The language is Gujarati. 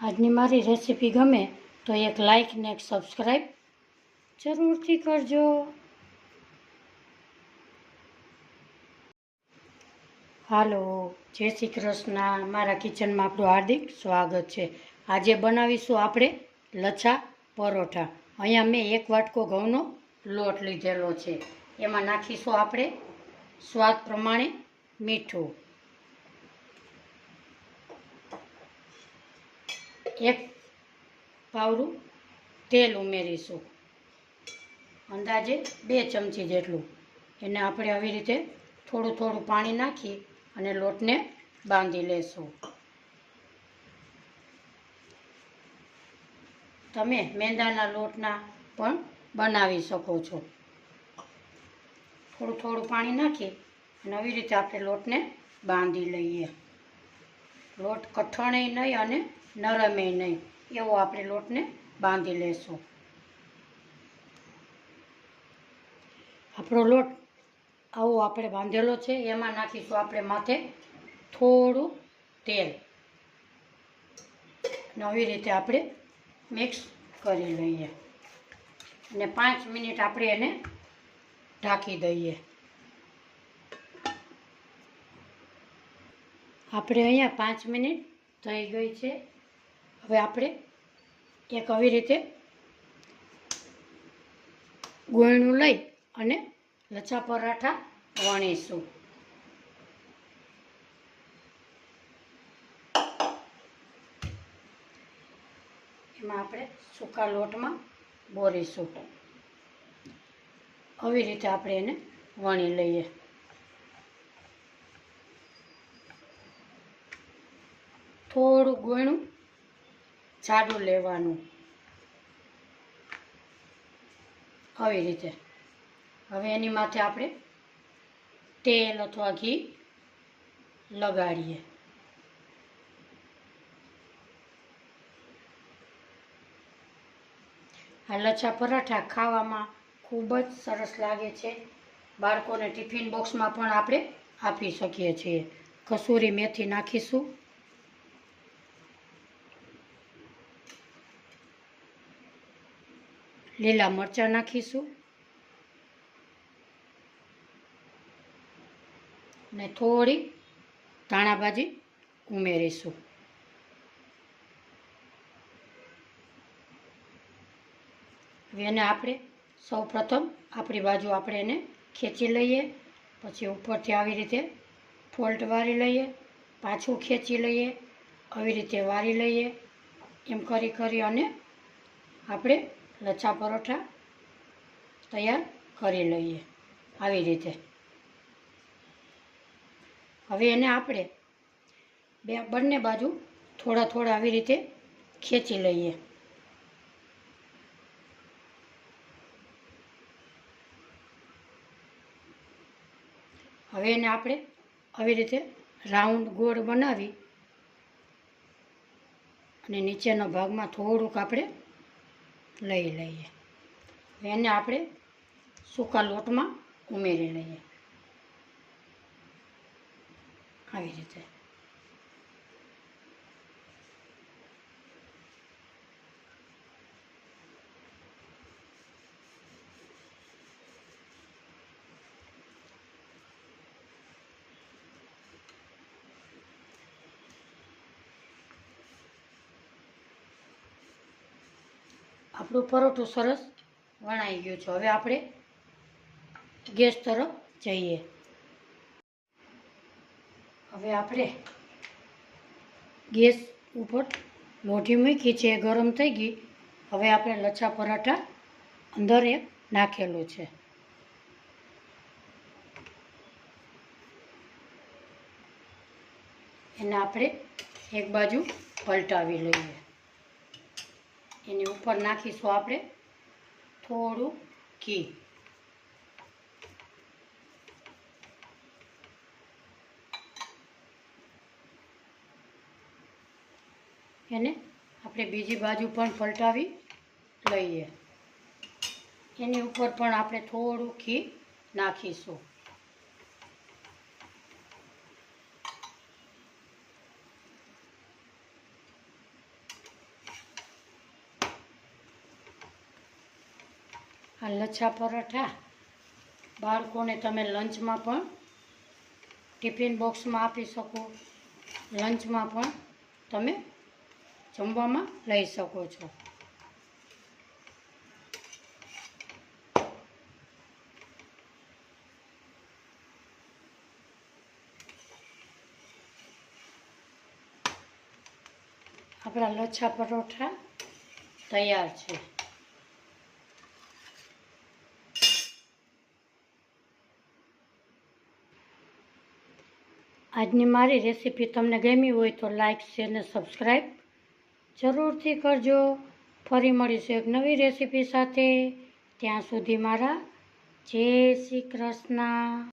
આજની મારી રેસીપી ગમે તો એક લાઈક ને એક સબસ્ક્રાઈબ જરૂરથી કરજો. હાલો, જય શ્રી કૃષ્ણ. મારા કિચનમાં આપણું હાર્દિક સ્વાગત છે. આજે બનાવીશું આપણે લચ્છા પરોઠા. અહીંયા મેં 1 વાટકો ઘઉંનો લોટ લીધેલો છે. એમાં નાખીશું આપણે સ્વાદ પ્રમાણે મીઠું, 1 પાવડું તેલ ઉમેરીશું, અંદાજે 2 ચમચી જેટલું. એને આપણે આવી રીતે થોડું થોડું પાણી નાખી અને લોટને બાંધી લેશું. તમે મેંદાના લોટના પણ બનાવી શકો છો. થોડું થોડું પાણી નાખી અને આવી રીતે આપણે લોટને બાંધી લઈએ. લોટ કઠણેય નહીં અને નરમેય નહીં, એવો આપણે લોટને બાંધી લેશું. આપણો લોટ આવો આપણે બાંધેલો છે. એમાં નાખીશું આપણે માથે થોડું તેલ. આવી રીતે આપણે મિક્સ કરી લઈએ અને 5 મિનિટ આપણે એને ઢાંકી દઈએ. આપણે અહીંયા 5 મિનિટ થઈ ગઈ છે. હવે આપણે એક આવી રીતે ગોળનું લઈ અને લચ્છા પરાઠા વણીશું. એમાં આપણે સૂકા લોટમાં બોરીશું. આવી રીતે આપણે એને વણી લઈએ. થોડું ગોળનું જાડું લેવાનું, આવી રીતે. હવે એની માથે આપણે તેલ અથવા ઘી લગાડીએ. આ લચ્છા પરાઠા ખાવામાં ખૂબ જ સરસ લાગે છે. બાળકોને ટિફિન બોક્સમાં પણ આપણે આપી શકીએ છીએ. કસૂરી મેથી નાખીશું, લીલા મરચાં નાખીશું ને થોડી ધાણાભાજી ઉમેરીશું. હવે એને આપણે સૌપ્રથમ આપણી બાજુ આપણે એને ખેંચી લઈએ. પછી ઉપરથી આવી રીતે ફોલ્ટ વારી લઈએ, પાછું ખેંચી લઈએ, આવી રીતે વારી લઈએ. એમ કરી અને આપણે લચ્છા પરોઠા તૈયાર કરી લઈએ, આવી રીતે. હવે એને આપણે બંને બાજુ થોડા થોડા આવી રીતે ખેંચી લઈએ. હવે એને આપણે આવી રીતે રાઉન્ડ ગોળ બનાવી અને નીચેના ભાગમાં થોડુંક આપણે લઈ લઈએ. એને આપણે સૂકા લોટમાં ઉમેરી લઈએ, આવી રીતે. આપણું પરોઠું સરસ વણાઈ ગયું છે. હવે આપણે ગેસ તરફ જઈએ. હવે આપણે ગેસ ઉપર લોઢી મૂકી છે, ગરમ થઈ ગઈ. હવે આપણે લચ્છા પરાઠા અંદર એક નાખેલું છે. એને આપણે એક બાજુ પલટાવી લઈએ. એની ઉપર નાખીશું આપણે થોડું ઘી. એને આપણે બીજી બાજુ પણ પલટાવી લઈએ. એની ઉપર પણ આપણે થોડું ઘી નાખીશું. આ લચ્છા પરાઠા બાળકોને તમે લંચમાં પણ ટિફિન બોક્સમાં આપી શકો, લંચમાં પણ તમે જમવામાં લઈ શકો છો. આપણા લચ્છા પરોઠા તૈયાર છે. આજની મારી રેસીપી તમને ગમી હોય તો લાઈક, શેર ને સબસ્ક્રાઈબ જરૂરથી કરજો. ફરી મળીશું એક નવી રેસીપી સાથે. ત્યાં સુધી મારા જય શ્રી કૃષ્ણ.